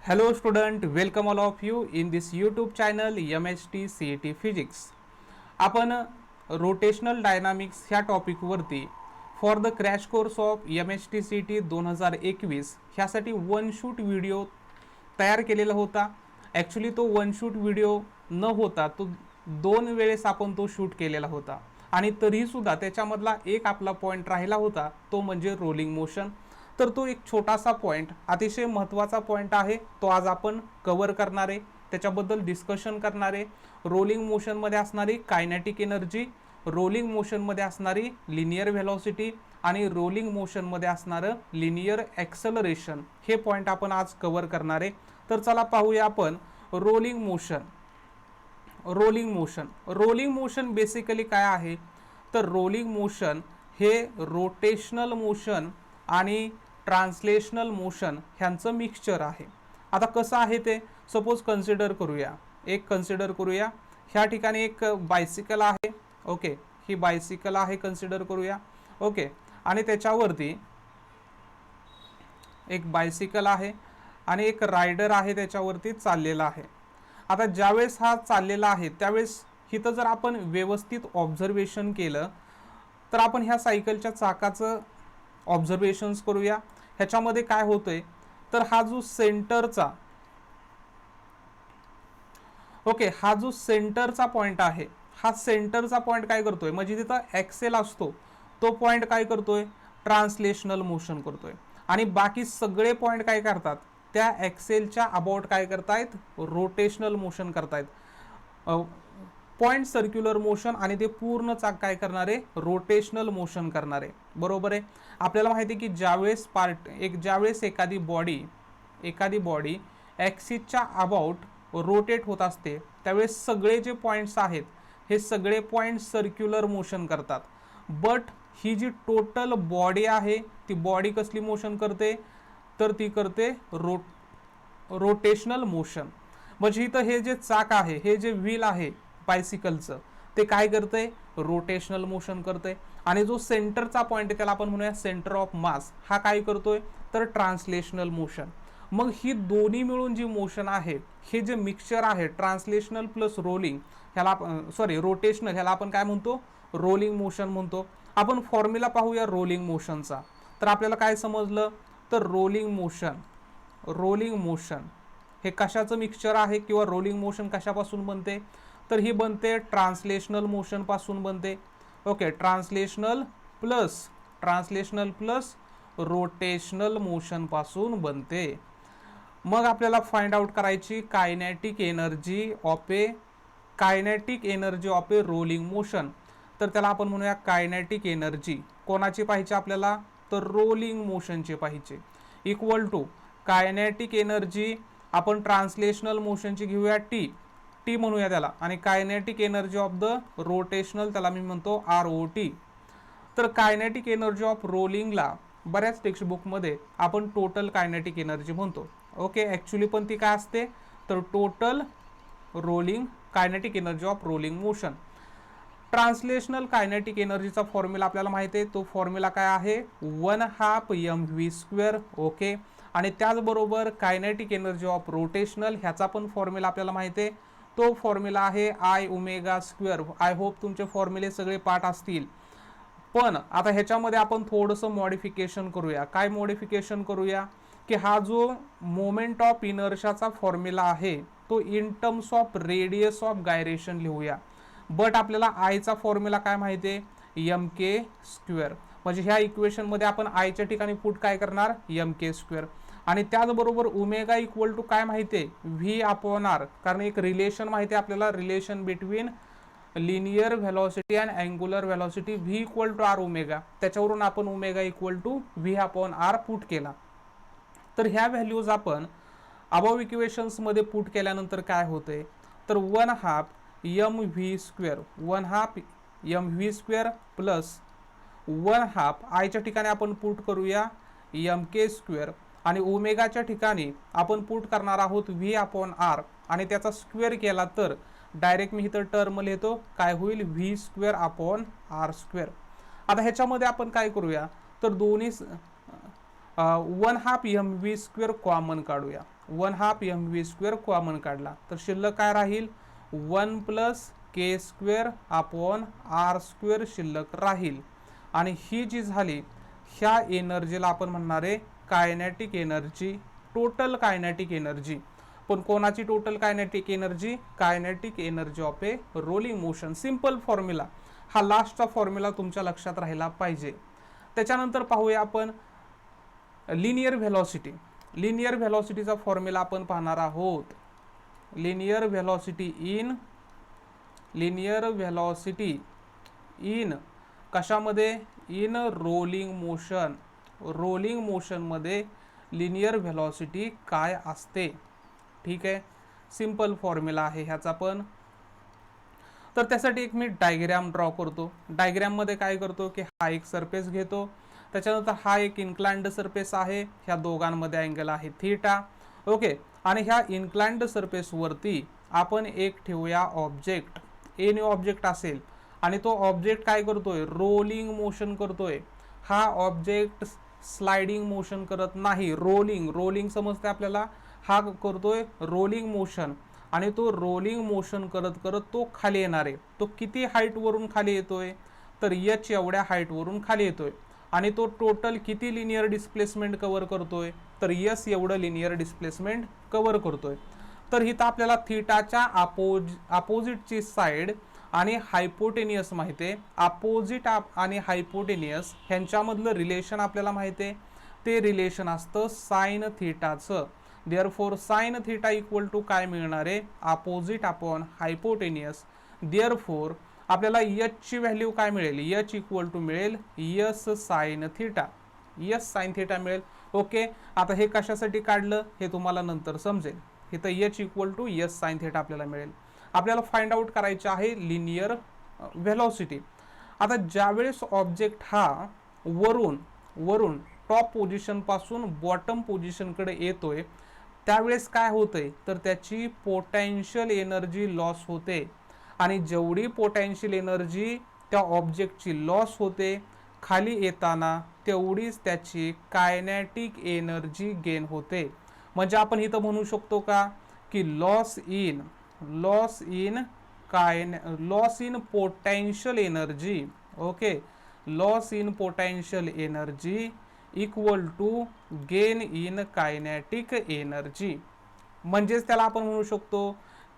Hello student, welcome all of you in this YouTube channel MHT CET Physics. आपण rotational dynamics ह्या टॉपिकवरती for the crash course of MHT CET 2021 ह्यासाठी one shoot video तयार केलेला होता. Actually तो one shoot video न होता तो दोन वेळेस आपण तो शूट केलेला होता आणि तरीसुद्धा त्याच्यामधला एक आपला पॉईंट राहिला होता, तो म्हणजे रोलिंग मोशन. तर तो एक छोटासा पॉईंट, अतिशय महत्त्वाचा पॉईंट आहे, तो आज आपण कव्हर करणार आहे, त्याच्याबद्दल डिस्कशन करणार आहे. रोलिंग मोशनमध्ये असणारी कायनेटिक एनर्जी, रोलिंग मोशनमध्ये असणारी लिनियर व्हेलॉसिटी आणि रोलिंग मोशनमध्ये असणारं लिनियर ॲक्सेलरेशन, हे पॉईंट आपण आज कव्हर करणार आहे. तर चला पाहूया आपण rolling motion. Rolling motion basically काय आहे, तर रोलिंग मोशन हे रोटेशनल मोशन आणि ट्रान्सलेशनल मोशन ह्यांचं मिक्सचर आहे. आता कसं आहे ते सपोज कन्सिडर करूया, ह्या ठिकाणी एक बायसिकल आहे. ओके, ही बायसिकल आहे, कन्सिडर करूया. ओके, आणि त्याच्यावरती एक बायसिकल आहे आणि एक रायडर आहे त्याच्यावरती चाललेला आहे. आता ज्यावेळेस हा चाललेला आहे त्यावेळेस इथं जर आपण व्यवस्थित ऑब्झर्वेशन केलं तर आपण ह्या सायकलच्या चाकाचं ऑब्झर्वेशन्स करूया. ह्याच्यामध्ये काय होतंय, तर हा जो सेंटरचा पॉइंट आहे, हा सेंटरचा पॉइंट काय करतोय, म्हणजे तिथं ॲक्सेल असतो तो पॉइंट काय करतोय, ट्रान्सलेशनल मोशन करतोय. आणि बाकी सगळे पॉइंट काय करतात, त्या ॲक्सेलच्या अबाउट काय करतायत, रोटेशनल मोशन करतायत. पॉइंट सर्क्युलर मोशन आणि ते पूर्ण चाक काय करणार आहे, रोटेशनल मोशन करणार आहे. बरोबर आहे. आपल्याला माहिती आहे की ज्यावेळेस एखादी बॉडी ॲक्सिसच्या अबाउट रोटेट होत असते त्यावेळेस सगळे जे पॉईंट्स आहेत हे सगळे पॉईंट सर्क्युलर मोशन करतात. बट ही जी टोटल बॉडी आहे ती बॉडी कसली मोशन करते, तर ती करते रोटेशनल मोशन. म्हणजे इथं हे जे चाक आहे, हे जे व्हील आहे बायसिकलचं, ते काय करते, रोटेशनल मोशन करते. आणि जो सेंटरचा पॉईंट आहे त्याला आपण म्हणूया सेंटर ऑफ मास, हा काय करतोय, तर ट्रान्सलेशनल मोशन. मग ही दोन्ही मिळून जी मोशन आहे, हे जे मिक्सचर आहे ट्रान्सलेशनल प्लस रोटेशनल, ह्याला आपण काय म्हणतो, रोलिंग मोशन म्हणतो. आपण फॉर्म्युला पाहूया रोलिंग मोशनचा. तर आपल्याला काय समजलं, तर रोलिंग मोशन हे कशाचं मिक्सचर आहे किंवा रोलिंग मोशन कशापासून बनते, तर ही बनते ट्रान्सलेशनल मोशन पासून बनते. Okay, translational plus rotational motion पासून बनते. मग आपल्याला फाइंड आउट करायची kinetic energy of a rolling motion. तर त्याला आपण म्हणूया कायनेटिक एनर्जी कोणाची पाहिजे आपल्याला, तर रोलिंग मोशनची पाहिजे. इक्वल टू कायनेटिक एनर्जी आपण ट्रान्सलेशनल मोशनची घेऊया टी म्हणूया त्याला, आणि kinetic energy of the rotational त्याला मी म्हणतो ROT. तर कायनेटिक एनर्जी ऑफ रोलिंगला बऱ्याच टेक्स्टबुकमध्ये आपण टोटल कायनेटिक एनर्जी म्हणतो. ओके, ॲक्च्युली पण ती काय असते, तर total kinetic energy of rolling motion. Translational kinetic एनर्जीचा फॉर्म्युला आपल्याला माहिती आहे. तो फॉर्म्युला काय आहे, 1/2 mv². ओके, आणि त्याचबरोबर कायनेटिक एनर्जी ऑफ रोटेशनल ह्याचा पण फॉर्म्युला आपल्याला माहिती आहे. तो फॉर्म्युला आहे I⍵². आय होप तुमचे फॉर्म्युले सगळे पाठ असतील. पण आता ह्याच्यामध्ये आपण थोडंसं मॉडिफिकेशन करूया. काय मॉडिफिकेशन करूया, की हा जो मोमेंट ऑफ इनर्शियाचा फॉर्म्युला आहे तो in terms of radius of gyration लिहूया. बट आपल्याला आयचा फॉर्म्युला काय माहिती आहे, mk². म्हणजे ह्या इक्वेशनमध्ये आपण आयच्या ठिकाणी पुट काय करणार, mk². आणि त्याचबरोबर ओमेगा इक्वल टू काय माहिती आहे, V/R. कारण एक रिलेशन माहिती आहे आपल्याला, relation between linear velocity and angular velocity, V=R⍵. त्याच्यावरून आपण omega equal to V/R put केला. तर ह्या व्हॅल्यूज आपण अबव इक्वेशन्समध्ये पुट केल्यानंतर काय होते, तर 1/2 mv² प्लस 1/2 आयच्या ठिकाणी आपण पुट करूया mk², आणि ओमेगाच्या ठिकाणी आपण पुट करणार आहोत V/R, आणि त्याचा स्क्वेअर केला तर डायरेक्ट मी इथं टर्म लिहितो, काय होईल, V²/R². आता ह्याच्यामध्ये आपण काय करूया, तर दोन्ही 1/2 mv² कॉमन काढूया. 1/2 mv² कॉमन काढला तर शिल्लक काय राहील 1 + k² अपॉन r² शिल्लक राहील. आणि ही जी झाली ह्या एनर्जीला आपण म्हणणार आहे kinetic energy, total kinetic energy. पण कोणाची total kinetic energy? Kinetic energy of a rolling motion. Simple formula, हा लास्टचा फॉर्म्युला तुमच्या लक्षात राहिला पाहिजे. त्याच्यानंतर पाहूया आपण लिनियर व्हेलॉसिटी. लिनियर व्हेलॉसिटीचा फॉर्म्युला आपण पाहणार आहोत. लिनियर व्हेलॉसिटी इन कशामध्ये? In rolling motion. रोलिंग मोशनमध्ये लिनियर व्हेलॉसिटी काय असते? ठीक आहे, सिंपल फॉर्म्युला आहे ह्याचा पण. तर त्यासाठी एक मी डायग्राम ड्रॉ करतो. डायग्राममध्ये काय करतो की हा एक सरफेस घेतो, त्याच्यानंतर हा एक इन्क्लाइंड सरफेस आहे, ह्या दोघांमध्ये अँगल आहे थीटा. ओके, आणि ह्या इन्क्लाइंड सरफेसवरती आपण एक ठेवूया ऑब्जेक्ट, एनी ऑब्जेक्ट असेल, आणि तो ऑब्जेक्ट काय करतोय? रोलिंग मोशन करतोय. हा ऑब्जेक्ट स्लाइडिंग मोशन करत नाही, रोलिंग समजते आपल्याला. हा करतोय रोलिंग मोशन, आणि तो रोलिंग मोशन करत करत तो खाली येणार आहे. तो किती हाईट वरून खाली येतोय? तर h एवढ्या हाईट वरून खाली येतोय. आणि तो टोटल किती लिनियर डिस्प्लेसमेंट कव्हर करतोय? तर s एवढं लिनियर डिस्प्लेसमेंट कव्हर करतोय. तर इथं आपल्याला थीटाच्या अपोजिटची साइड आणि हायपोटेनियस माहिती आहे. अपोजिट आणि हायपोटेनियस ह्यांच्यामधलं रिलेशन आपल्याला माहिती आहे. ते रिलेशन असतं साइन थीटाचं. Therefore sine theta equal to काय मिळणार आहे? Opposite upon hypotenuse. देअरफॉर आपल्याला h ची व्हॅल्यू काय मिळेल? h इक्वल टू मिळेल s sine theta. s sine theta मिळेल. ओके, आता हे कशासाठी काढलं हे तुम्हाला नंतर समजेल. इथं h equal to s sine theta आपल्याला मिळेल. आपल्याला फाइंड आउट करायचे आहे लिनियर व्हेलॉसिटी. आता ज्यावेळेस ऑब्जेक्ट हा वरून टॉप पोझिशन पासून बॉटम पोझिशनकडे येतोय त्यावेळेस काय होतंय? तर त्याची पोटेन्शियल एनर्जी लॉस होते. आणि जेवढी पोटेन्शियल एनर्जी त्या ऑब्जेक्टची लॉस होते खाली येताना, तेवढीच त्याची कायनेटिक एनर्जी गेन होते. म्हणजे आपण इथं म्हणू शकतो का की loss in potential energy. Okay, loss in potential energy equal to gain in kinetic energy. म्हणजेच त्याला आपण म्हणू शकतो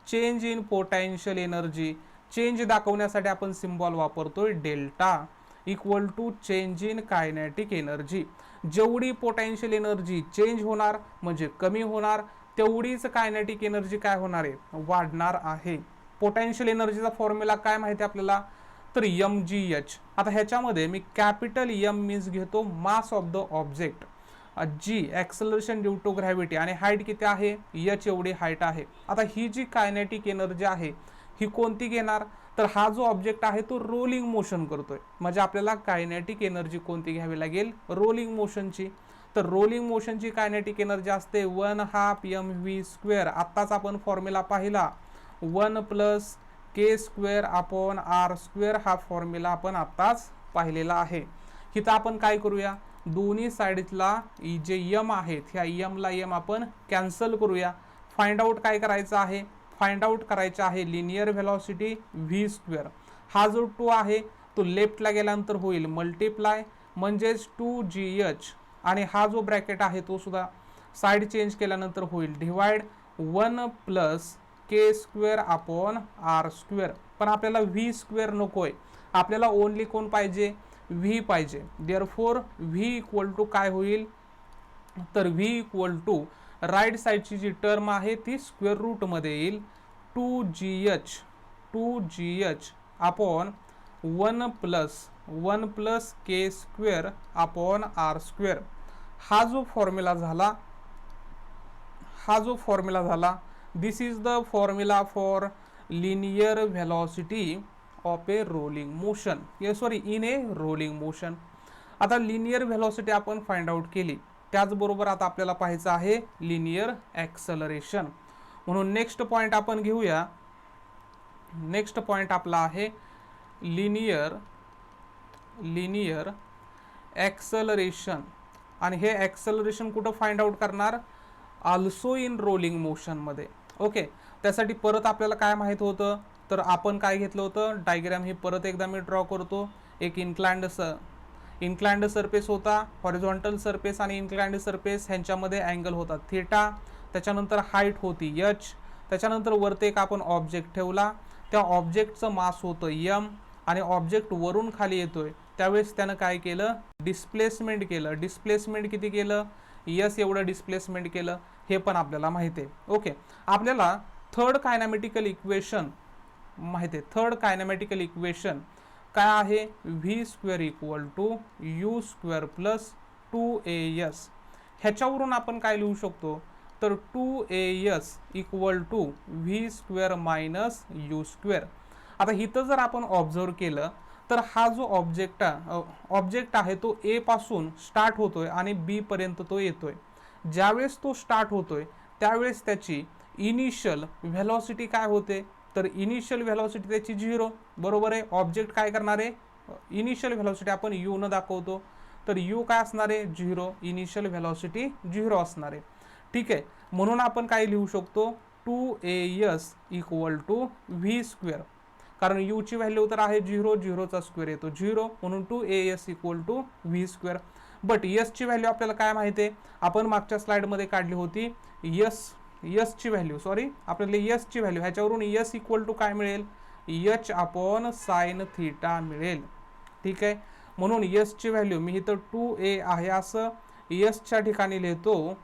change in potential energy. Change दाखवण्यासाठी आपण सिम्बॉल वापरतोय delta equal to change in kinetic energy. जेवढी पोटेन्शियल एनर्जी चेंज होणार म्हणजे कमी होणार, तेवढीच कायनेटिक एनर्जी काय होणार आहे? वाढणार आहे. पोटेन्शियल एनर्जीचा फॉर्म्युला काय माहिती आपल्याला? तर mgh. आता ह्याच्यामध्ये मी कॅपिटल M मीन्स घेतो mass of the object, g acceleration due to gravity, आणि हाईट किती आहे? h एवढी हाईट आहे. आता ही जी कायनेटिक एनर्जी आहे ही कोणती घेणार? तर हा जो ऑब्जेक्ट आहे तो रोलिंग मोशन करतोय, म्हणजे आपल्याला कायनेटिक एनर्जी कोणती घ्यावी लागेल? रोलिंग मोशनची. तर रोलिंग मोशनची कायनेटिक एनर्जी असते 1/2 mv². आत्ताच आपण फॉर्म्युला पाहिला 1 + k² अपॉन r². हा फॉर्म्युला आपण आत्ताच पाहिलेला आहे. इथं आपण काय करूया? दोन्ही साईडला जे m आहेत ह्या m ला m आपण कॅन्सल करूया. फाइंड आउट काय करायचं आहे? फाइंड आउट करायचं आहे लिनियर व्हेलॉसिटी v². हा जो 2 आहे तो लेफ्टला गेल्यानंतर होईल मल्टिप्लाय, म्हणजेच 2gh, आणि हा जो ब्रॅकेट आहे तो सुद्धा साइड चेंज केल्यानंतर होईल डिवाइड 1 + k² अपॉन r². पण आपल्याला v² नकोय, आपल्याला ओनली कोण पाहिजे? v पाहिजे. देअरफॉर v इक्वल टू काय होईल? तर v इक्वल टू राईट साईडची जी टर्म आहे ती स्क्वेअर रूट मध्ये येईल 2gh upon 1 + k² upon r². हा जो फॉर्म्युला झाला this is the formula for linear velocity of a rolling motion. In a rolling motion. आता लिनियर व्हेलॉसिटी आपण फाइंड आउट केली, त्याचबरोबर आता आपल्याला पाहायचं आहे लिनियर ॲक्सलरेशन. म्हणून नेक्स्ट पॉइंट आपण घेऊया. नेक्स्ट पॉइंट आपला आहे लिनियर ॲक्सलरेशन. आणि हे ॲक्सलरेशन कुठं फाइंड आउट करणार? ऑल्सो इन रोलिंग मोशनमध्ये. ओके, त्यासाठी परत आपल्याला काय माहीत होतं, तर आपण काय घेतलं होतं, डायग्राम ही परत एकदा मी ड्रॉ करतो. एक इन्क्लाइंड सरफेस होता, हॉरिझॉन्टल सरफेस आणि इन्क्लाइंड सरफेस ह्यांच्यामध्ये अँगल होता थीटा. त्याच्यानंतर हाईट होती h. त्याच्यानंतर वरती एक आपण ऑब्जेक्ट ठेवला, त्या ऑब्जेक्टचं मास होतं m आणि ऑब्जेक्ट वरून खाली येतोय त्यावेळेस त्यानं काय केलं, डिस्प्लेसमेंट केलं. डिस्प्लेसमेंट किती केलं, s एवढं डिस्प्लेसमेंट केलं, हे पण आपल्याला माहिती आहे. ओके, आपल्याला थर्ड कायनॅमेटिकल इक्वेशन माहिती आहे. थर्ड कायनॅमेटिकल इक्वेशन काय आहे, v square equal to u square plus 2as. ह्याच्यावरून आपण काय लिहू शकतो, तर 2as equal to v square minus u square. आता इथं जर आपण ऑब्झर्व केलं तर हा जो ऑब्जेक्ट आहे तो ए पासून स्टार्ट होतोय आणि बी पर्यंत तो येतोय. ज्यावेळेस तो स्टार्ट होतोय त्यावेळेस त्याची इनिशियल व्हेलॉसिटी काय होते, तर इनिशियल व्हेलॉसिटी त्याची 0. बरोबर आहे. ऑब्जेक्ट काय करणार आहे, इनिशियल व्हेलॉसिटी आपण यू न दाखवतो, तर यू काय असणार आहे, 0. इनिशियल व्हेलॉसिटी 0 असणार आहे. ठीक आहे, म्हणून आपण काय लिहू शकतो, 2as equal to v square, कारण यू ची व्हॅल्यू तर आहे 0, 0चा स्क्वेअर येतो 0, म्हणून 2as equal to v square. But s ची व्हॅल्यू आपल्याला काय माहिती आहे, आपण मागच्या स्लाइडमध्ये काढली होती. एस ची व्हॅल्यू, सॉरी, आपल्याला एस ची व्हॅल्यू, ह्याच्यावरून एस इक्वल टू काय मिळेल, h अपॉन साइन थीटा मिळेल. ठीक आहे, म्हणून एस ची व्हॅल्यू मी इथं 2a आहे असं एसच्या ठिकाणी लिहितो,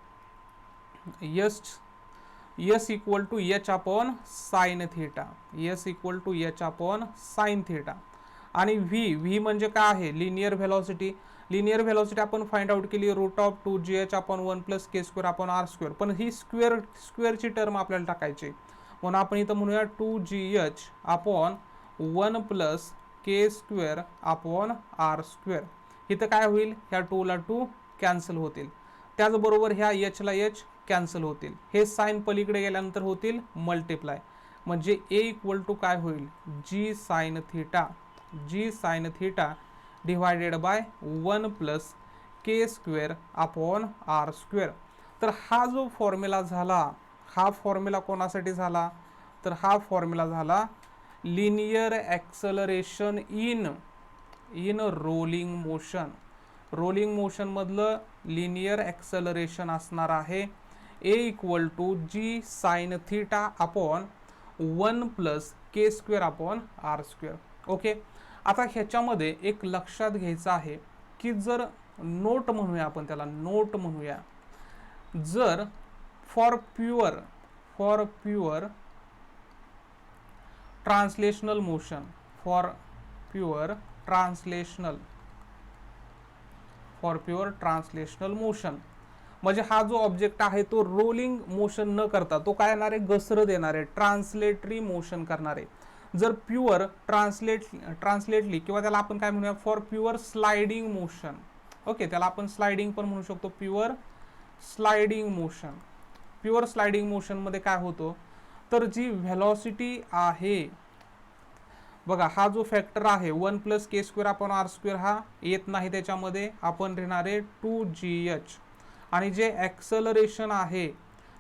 s equal to h upon sine theta, s equal to h upon sine theta. आणि व्ही म्हणजे काय आहे, लिनियर व्हेलॉसिटी. लिनियर व्हेलॉसिटी आपण फाइंड आउट केली root of 2gh upon 1 plus k square upon R square, पण ही स्क्वेअरची term आपल्याला टाकायची, म्हणून आपण इथं म्हणूया 2gh upon 1 plus k square upon R square. इथं काय होईल, ह्या 2 ला 2 कॅन्सल होतील, त्याचबरोबर ह्या h ला h कॅन्सल होतील, हे साइन पलीकडे गेल्यानंतर होतील मल्टिप्लाय, म्हणजे a इक्वल टू काय होईल, g sine theta divided by 1 plus k square upon R square. तर हा जो फॉर्म्युला झाला, हा फॉर्म्युला कोणासाठी झाला, तर हा फॉर्म्युला झाला linear acceleration in rolling motion. Rolling motion मधलं लिनियर ॲक्सलरेशन असणार आहे a equal to g sine theta upon 1 plus k square upon R square. Okay, आता ह्याच्यामध्ये एक लक्षात घ्यायचं आहे की जर नोट म्हणूया, आपण त्याला नोट म्हणूया, जर for pure translational motion, for pure translational motion म्हणजे हा जो ऑब्जेक्ट आहे तो रोलिंग मोशन न करता तो काय येणार आहे, घसरत येणार आहे, ट्रान्सलेटरी मोशन करणार आहे. जर प्युअर ट्रान्सलेटली किंवा त्याला आपण काय म्हणूया, for pure sliding motion. Okay, त्याला आपण स्लाइडिंग पण म्हणू शकतो, प्युअर स्लाइडिंग मोशन मध्ये काय होतो, तर जी व्हेलॉसिटी आहे बघा, हा जो फॅक्टर आहे 1 plus k square upon R square हा येत नाही, त्याच्यामध्ये आपण लिहिणार आहे 2gh, आणि जे ॲक्सलरेशन आहे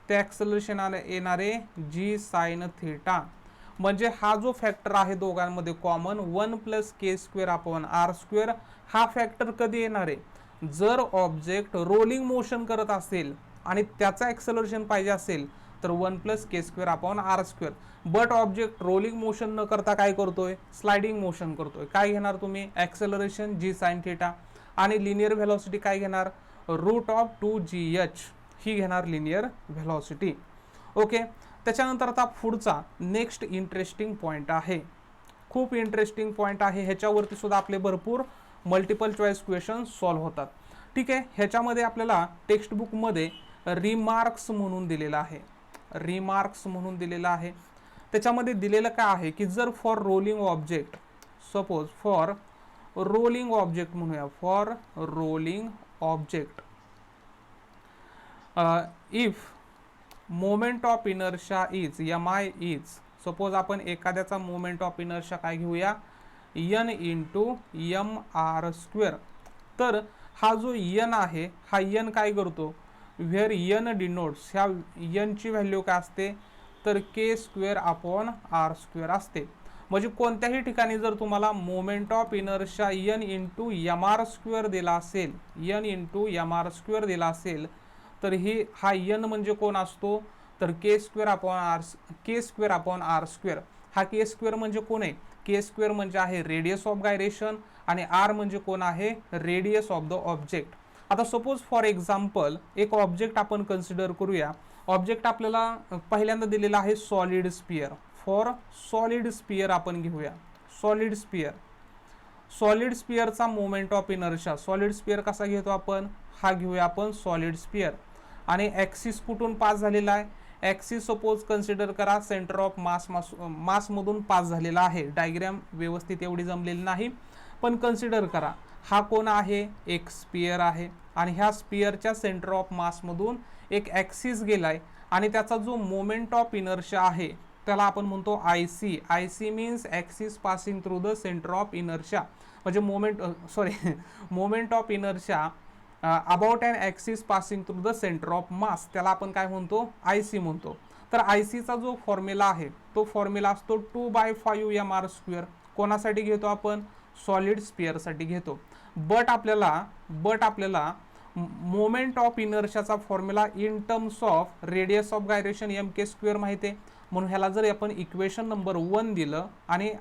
ते ॲक्सलरेशन येणारे जी साइन थीटा. म्हणजे हा जो फॅक्टर आहे दोघांमध्ये common 1 plus k square upon R square, हा फॅक्टर कधी येणार आहे, जर ऑब्जेक्ट रोलिंग मोशन करत असेल आणि त्याचा ॲक्सलरेशन पाहिजे असेल तर 1 plus k square upon R square. But object rolling motion न करता काय करतोय, स्लाइडिंग मोशन करतोय, काय घेणार तुम्ही, ॲक्सलरेशन जी साइन थीटा, आणि लिनियर व्हेलॉसिटी काय घेणार, रूट ऑफ 2gh ही घेणार लिनियर व्हेलॉसिटी. ओके, त्याच्यानंतर आता पुढचा नेक्स्ट इंटरेस्टिंग पॉईंट आहे, खूप इंटरेस्टिंग पॉईंट आहे, ह्याच्यावरती सुद्धा आपले भरपूर मल्टिपल चॉईस क्वेश्चन सॉल्व्ह होतात. ठीक आहे, ह्याच्यामध्ये आपल्याला टेक्स्ट बुकमध्ये रिमार्क्स म्हणून दिलेला आहे, त्याच्यामध्ये दिलेलं काय आहे की जर for rolling object, suppose for rolling object म्हणूया, for rolling object if moment of inertia is mi is, suppose आपण एखाद्याचा मोमेंट ऑफ इनर्शिया काय घेऊया, n इंटू mr स्क्वेअर. तर हा जो n आहे, हा n काय करतो, व्हेअर एन डिनोट्स, ह्या एनची व्हॅल्यू काय असते तर k square upon R square असते. म्हणजे कोणत्याही ठिकाणी जर तुम्हाला moment of inertia n into m R square दिला असेल, n into m R square दिला असेल, तर ही हा एन म्हणजे कोण असतो तर के स्क्वेअर अपॉन आर, के स्क्वेअर अपॉन आर स्क्वेअर. हा के स्क्वेअर म्हणजे कोण आहे, के स्क्वेअर म्हणजे आहे रेडियस ऑफ गायरेशन आणि आर म्हणजे कोण आहे रेडियस ऑफ द ऑब्जेक्ट. आता सपोज फॉर एक्झाम्पल एक ऑब्जेक्ट आपण कन्सिडर करूया. ऑब्जेक्ट आपल्याला पहिल्यांदा दिलेला आहे solid sphere. For solid sphere आपण घेऊया सॉलिड स्पियर. सॉलिड स्पियरचा moment of inertia, solid sphere कसा घेतो आपण, हा घेऊया आपण सॉलिड स्पियर. आणि ॲक्सिस कुठून पास झालेला आहे, ॲक्सिस सपोज कन्सिडर करा सेंटर ऑफ मासमधून पास झालेला आहे. डायग्रॅम व्यवस्थित एवढी जमलेली नाही, पण कन्सिडर करा हा कोण आहे एक स्पियर आहे आणि ह्या स्पियरच्या सेंटर ऑफ मासमधून एक ॲक्सिस गेलाय आणि त्याचा जो मोमेंट ऑफ इनर्शिया आहे त्याला आपण म्हणतो I C. I C means axis passing through the centre of inertia. म्हणजे moment of inertia about an axis passing through the centre of mass, त्याला आपण काय म्हणतो आय सी म्हणतो. तर आय सीचा जो फॉर्म्युला आहे तो फॉर्म्युला असतो 2/5 एम आर स्क्वेअर. कोणासाठी घेतो आपण, सॉलिड स्पियरसाठी घेतो. बट आपल्याला मोमेंट ऑफ इनर्शियाचा formula in terms of radius of gyration M K square माहिती आहे. म्हणून ह्याला जर आपण इक्वेशन नंबर 1 दिलं आणि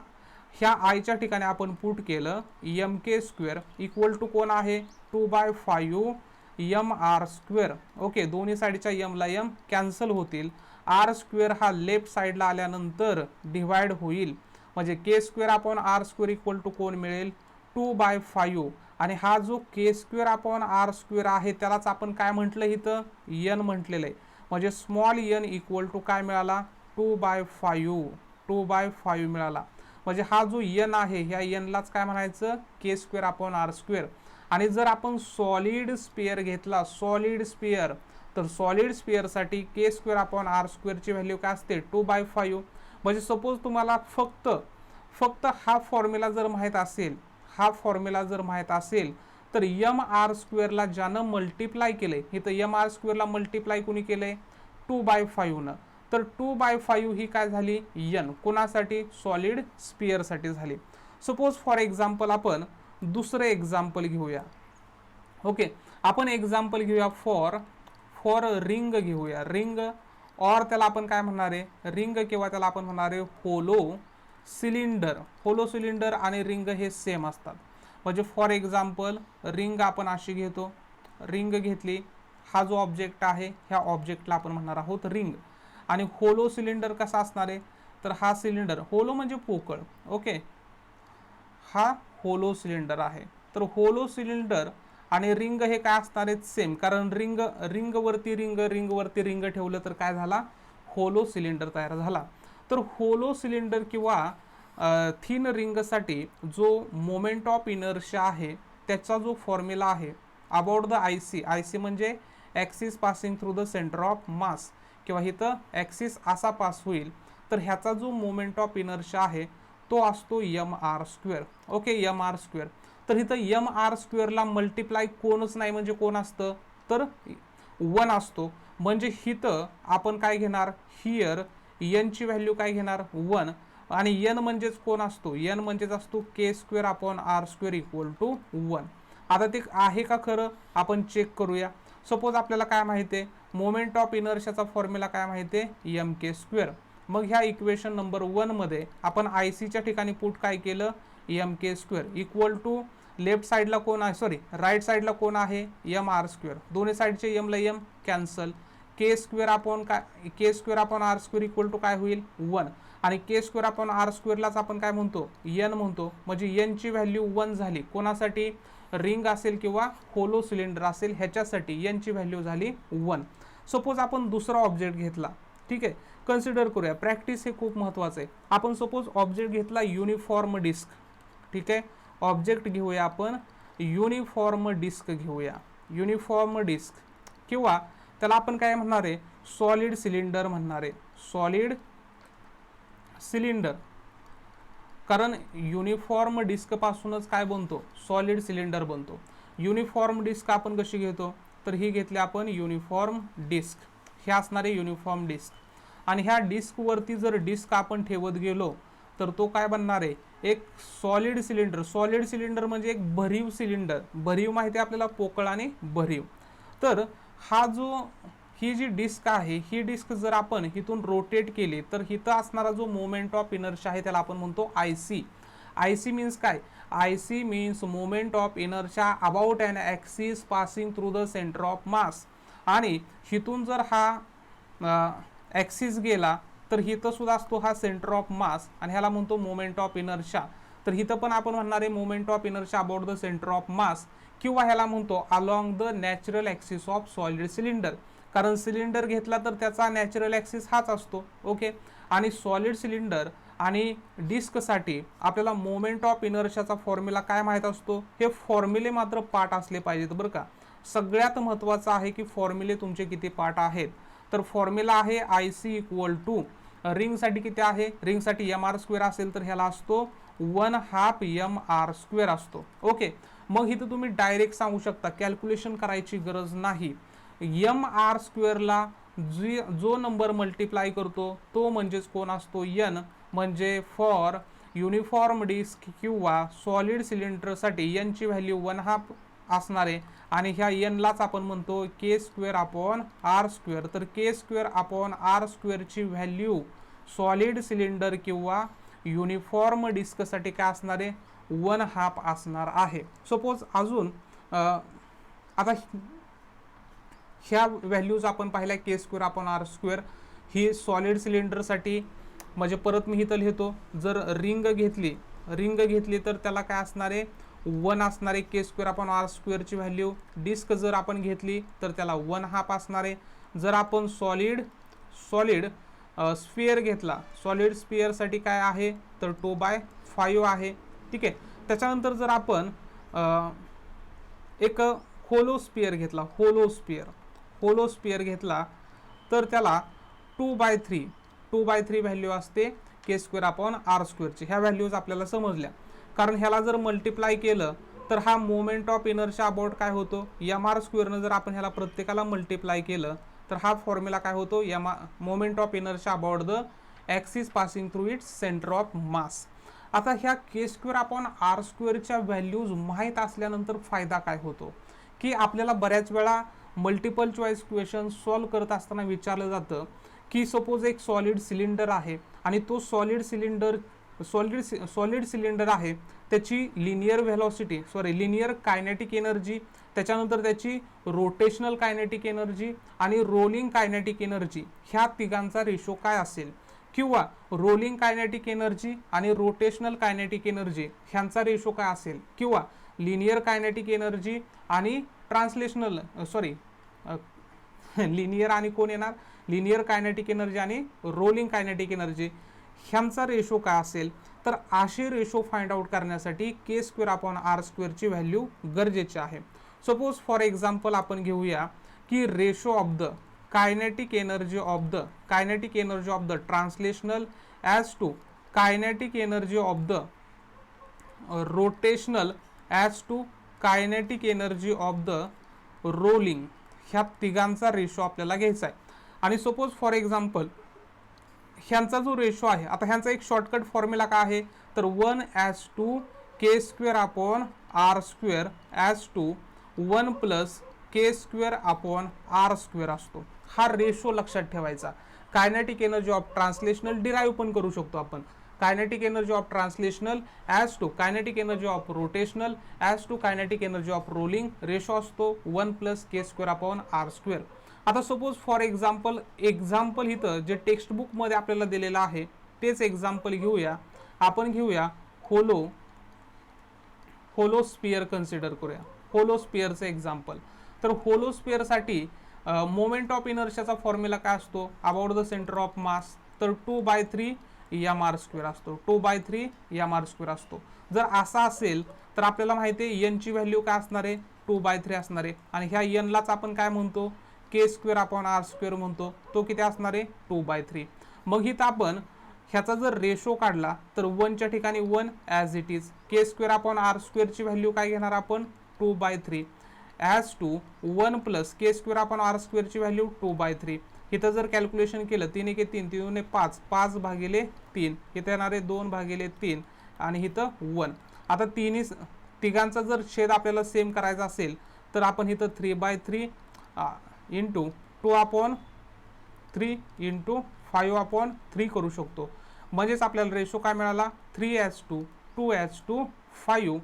ह्या आयच्या ठिकाणी आपण पुट केलं M K square equal to कोण आहे 2/5 एम आर स्क्वेअर. ओके, दोन्ही साईडच्या एमला एम कॅन्सल होतील. आर स्क्वेअर हा लेफ्ट साईडला आल्यानंतर डिवाइड होईल. म्हणजे K square upon R square equal to कोण मिळेल 2/5. आणि हा जो K square upon R square आहे त्यालाच आपण काय म्हटलं इथं एन म्हटलेलं आहे. म्हणजे स्मॉल एन इक्वल टू काय मिळाला 2/5 मिळाला. म्हणजे हा जो एन आहे ह्या एनलाच काय म्हणायचं के स्क्वेअर अपॉन आर स्क्वेअर. आणि जर आपण सॉलिड स्पियर घेतला सॉलिड स्पियर, तर सॉलिड स्पियरसाठी के स्क्वेअर अपॉन आर स्क्वेअरची व्हॅल्यू काय असते 2/5. म्हणजे सपोज तुम्हाला फक्त हा फॉर्म्युला जर माहीत असेल तर एम आर स्क्वेअरला ज्यानं मल्टिप्लाय केले, इथं एम आर स्क्वेअरला मल्टिप्लाय कोणी केले 2/5 तर 2/5 ही काय झाली एन कोणासाठी सॉलिड स्पियरसाठी झाली. सपोज फॉर एक्झाम्पल आपण दुसरं एक्झाम्पल घेऊया. ओके, आपण एक्झाम्पल घेऊया फॉर रिंग घेऊया. रिंग और त्याला आपण काय म्हणणार आहे रिंग किंवा त्याला आपण म्हणणार आहे होलो सिलेंडर आणि रिंग हे सेम असतात. म्हणजे फॉर एक्झाम्पल रिंग आपण अशी घेतो, रिंग घेतली, हा जो ऑब्जेक्ट आहे ह्या ऑब्जेक्टला आपण म्हणणार आहोत रिंग. आणि होलो सिलेंडर कसा असणार आहे तर हा सिलेंडर, होलो म्हणजे पोकळ. ओके, हा होलो सिलेंडर आहे. तर होलो सिलेंडर आणि रिंग हे काय असणार आहेत सेम, कारण रिंग वरती रिंग ठेवलं तर काय झाला होलो सिलेंडर तयार झाला. तर होलो सिलेंडर किंवा थिन रिंगसाठी जो मोमेंट ऑफ इनर्शिया आहे त्याचा जो फॉर्म्युला आहे अबाउट द आय सी म्हणजे axis passing through the centre of मास, किंवा इथं ॲक्सिस असा पास होईल तर ह्याचा जो मोमेंट ऑफ इनर्शिया आहे तो असतो m R square. Okay, m R square. तर इथं एम आर स्क्वेअरला मल्टिप्लाय कोणच नाही म्हणजे कोण असतं तर 1 असतो. म्हणजे इथं आपण काय घेणार हियर एनची व्हॅल्यू काय घेणार 1. आणि एन म्हणजेच कोण असतो, एन म्हणजेच असतो K square upon R square equal to 1. आता ते आहे का खरं आपण चेक करूया. सपोज आपल्याला काय माहिती आहे मोमेंट ऑफ इनर्शियाचा फॉर्म्युला काय माहिती आहे एम के स्क्वेअर. मग ह्या इक्वेशन नंबर 1 मध्ये आपण आय सीच्या ठिकाणी पुट काय केलं M K square equal to left साईडला कोण आहे राईट साईडला कोण आहे एम आर स्क्वेअर. दोन्ही साईडचे एमला M cancel. K square upon R square equal to काय होईल 1. आणि के स्क्वेअर अपॉन आर स्क्वेअरलाच आपण काय म्हणतो एन म्हणतो. म्हणजे एनची व्हॅल्यू 1 झाली. कोणासाठी रिंग असेल किंवा होलो सिलेंडर असेल ह्याच्यासाठी एनची व्हॅल्यू झाली 1. सपोज आपण दुसरा ऑब्जेक्ट घेतला, ठीक आहे, कन्सिडर करूया. प्रॅक्टिस हे खूप महत्त्वाचं आहे. आपण सपोज ऑब्जेक्ट घेतला युनिफॉर्म डिस्क, ठीक आहे, ऑब्जेक्ट घेऊया आपण युनिफॉर्म डिस्क घेऊया. युनिफॉर्म डिस्क किंवा त्याला आपण काय म्हणणार आहे सॉलिड सिलेंडर म्हणणार आहे. सॉलिड सिलेंडर, कारण युनिफॉर्म डिस्क पासूनच काय बनतो सॉलिड सिलेंडर बनतो. युनिफॉर्म डिस्क आपण कशी घेतो तर ही घेतली आपण युनिफॉर्म डिस्क. हे असणारे युनिफॉर्म डिस्क. आणि ह्या डिस्कवरती जर डिस्क आपण ठेवत गेलो तर तो काय बनणार आहे, एक सॉलिड सिलेंडर. सॉलिड सिलेंडर म्हणजे एक भरीव सिलेंडर. भरीव माहिती आहे आपल्याला, पोकळ आणि भरीव. तर हा जो ही जी डिस्क आहे, ही डिस्क जर आपण इथून रोटेट केली तर इथं असणारा जो मोमेंट ऑफ इनर्शिया आहे त्याला आपण म्हणतो आयसी. आयसी मीन्स काय, IC means moment of inertia about an axis passing through the centre of मास. आणि इथून जर हा ॲक्सिस गेला तर इथं सुद्धा असतो हा सेंटर ऑफ मास आणि ह्याला म्हणतो मोमेंट ऑफ इनर्शिया. तर इथं पण आपण म्हणणार आहे moment of inertia about the centre of मास, किंवा ह्याला म्हणतो along the natural axis of solid cylinder. कारण सिलेंडर घेतला तर त्याचा नॅचरल ॲक्सिस हाच असतो. ओके. आणि सॉलिड सिलेंडर आणि डिस्कसाठी आपल्याला मोमेंट ऑफ इनर्शियाचा फॉर्म्युला काय माहीत असतो. हे फॉर्म्युले मात्र पाठ असले पाहिजेत बरं का. सगळ्यात महत्त्वाचं आहे की फॉर्म्युले तुमचे किती पाठ आहेत. तर फॉर्म्युला आहे आय सी इक्वल टू, रिंगसाठी किती आहे, रिंगसाठी एम आर स्क्वेअर असेल तर ह्याला असतो 1/2 mr² असतो. ओके. मग इथं तुम्ही डायरेक्ट सांगू शकता, कॅल्क्युलेशन करायची गरज नाही. mr² ला जो नंबर मल्टिप्लाय करतो तो म्हणजेच कोण असतो, n. म्हणजे फॉर युनिफॉर्म डिस्क किंवा सॉलिड सिलेंडरसाठी n ची व्हॅल्यू 1/2 असणार आहे. आणि ह्या n लाच आपण म्हणतो k²/r². तर k²/r² ची व्हॅल्यू सॉलिड सिलेंडर किंवा युनिफॉर्म डिस्कसाठी काय असणार आहे, 1/2 असणार आहे. सपोज अजून आता ह्या व्हॅल्यूज आपण पाहिल्या k²/r². ही सॉलिड सिलेंडरसाठी, म्हणजे परत मी इथं लिहितो, जर रिंग घेतली तर त्याला काय असणार आहे, 1 असणार आहे k²/r² ची व्हॅल्यू. डिस्क जर आपण घेतली तर त्याला 1/2 असणार आहे. जर आपण सॉलिड स्फिअर घेतला, सॉलिड स्फिअरसाठी काय आहे तर 2/5 आहे. ठीक आहे. त्याच्यानंतर जर आपण एक होलो स्फिअर घेतला तर त्याला 2/3 व्हॅल्यू असते k²/r² ची. ह्या व्हॅल्यूज आपल्याला समजल्या. कारण ह्याला जर मल्टिप्लाय केलं तर हा मोमेंट ऑफ इनर्शिया अबाउट काय होतो, mr². जर आपण ह्याला प्रत्येकाला मल्टिप्लाय केलं तर हा फॉर्म्युला काय होतो, moment of inertia about the axis passing through its centre of मास. आता ह्या k²/r² च्या व्हॅल्यूज माहीत असल्यानंतर फायदा काय होतो, की आपल्याला बऱ्याच वेळा मल्टिपल चॉईस क्वेश्चन सॉल्व करत असताना विचारलं जातं की सपोज एक सॉलिड सिलेंडर आहे आणि तो सॉलिड सिलेंडर आहे, त्याची लिनियर कायनेटिक एनर्जी, त्याच्यानंतर त्याची रोटेशनल कायनेटिक एनर्जी आणि रोलिंग कायनेटिक एनर्जी, ह्या तिघांचा रेशो काय असेल, किंवा रोलिंग कायनेटिक एनर्जी आणि रोटेशनल कायनेटिक एनर्जी ह्यांचा रेशो काय असेल, किंवा लिनियर कायनेटिक एनर्जी आणि लिनियर आणि कोण येणार, लिनियर कायनेटिक एनर्जी आणि रोलिंग कायनेटिक एनर्जी ह्यांचा रेशो काय असेल. तर असे रेशो फाइंड आउट करण्यासाठी k²/r² ची व्हॅल्यू गरजेची आहे. सपोज फॉर एक्झाम्पल आपण घेऊया की ratio of the kinetic energy of the translational as to kinetic energy of the rotational as to kinetic energy of the rolling, ह्या तिघांचा रेशो आपल्याला घ्यायचा आहे. आणि सपोज फॉर एक्झाम्पल ह्यांचा जो रेशो आहे, आता ह्यांचा एक शॉर्टकट फॉर्म्युला काय आहे तर 1:k² ॲज टू 1 + k² असतो. हा रेशो लक्षात ठेवायचा. Kinetic energy of translational derive पण करू शकतो आपण. Kinetic energy of translational as to kinetic energy of rotational as to kinetic energy of rolling, ratio असतो 1 + k²/r². आता सपोज फॉर एक्झाम्पल इथं जे टेक्स्टबुकमध्ये आपल्याला दिलेलं आहे तेच एक्झाम्पल घेऊया. आपण घेऊया होलो स्पिअर कन्सिडर करूया. होलो स्पिअरचं एक्झाम्पल. तर होलो स्पिअरसाठी मोमेंट ऑफ इनर्शियाचा फॉर्म्युला काय असतो, अबाउट द सेंटर ऑफ मास, तर 2/3 mr² असतो. 2/3 mr² असतो. जर असा असेल तर आपल्याला माहिती आहे n ची व्हॅल्यू काय असणार आहे, 2/3 असणार आहे. आणि ह्या n लाच आपण काय म्हणतो, k²/r² म्हणतो. तो किती असणार आहे, 2/3. मग इथं आपण ह्याचा जर रेशो काढला तर 1 च्या ठिकाणी 1 ॲज इट इज. k²/r² ची व्हॅल्यू काय घेणार आपण, 2/3. As to 1 plus k square आपण आर स्क्वेअरची व्हॅल्यू 2/3. इथं जर कॅल्क्युलेशन केलं 3 1 3 3 5 5 भागिले 3, इथं येणारे 2/3 आणि इथं 1. आता तिघांचा जर छेद आपल्याला सेम करायचा असेल तर आपण इथं 3/3 इंटू 2/3 इंटू 5/3 करू शकतो. म्हणजेच आपल्याला रेशो काय मिळाला 3:2 2:5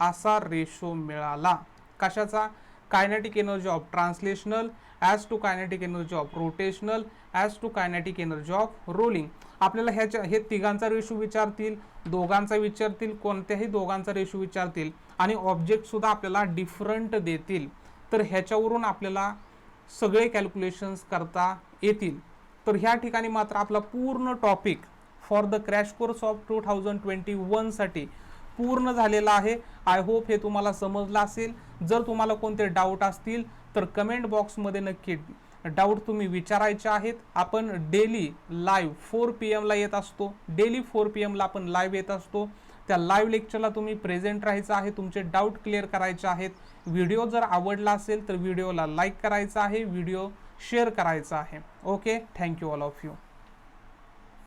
असा रेशो मिळाला. कशाचा? Kinetic energy of translational as to kinetic energy of rotational as to kinetic energy of rolling. आपल्याला हे तिघांचा रेशो विचारतील, दोघांचा विचारतील, कोणत्याही दोघांचा रेशो विचारतील आणि ऑब्जेक्ट सुद्धा आपल्याला डिफरंट देतील. तर ह्याच्यावरून आपल्याला सगळे कॅल्क्युलेशन्स करता येतील. तर ह्या ठिकाणी मात्र आपला पूर्ण topic for the crash course of 2021 साठी पूर्ण झालेला आहे. आय होप हे तुम्हाला समजलं असेल. जर तुम्हाला कोणते डाऊट असतील तर कमेंट बॉक्समध्ये नक्की डाऊट तुम्ही विचारायचे आहेत. आपण डेली लाईव्ह 4 PM ला येत असतो. डेली 4 PM ला आपण लाईव्ह येत असतो. त्या लाईव्ह लेक्चरला तुम्ही प्रेझेंट राहायचं आहे, तुमचे डाऊट क्लिअर करायचे आहेत. व्हिडिओ जर आवडला असेल तर व्हिडिओला लाईक करायचा आहे, व्हिडिओ शेअर करायचा आहे. Okay, thank you all of you.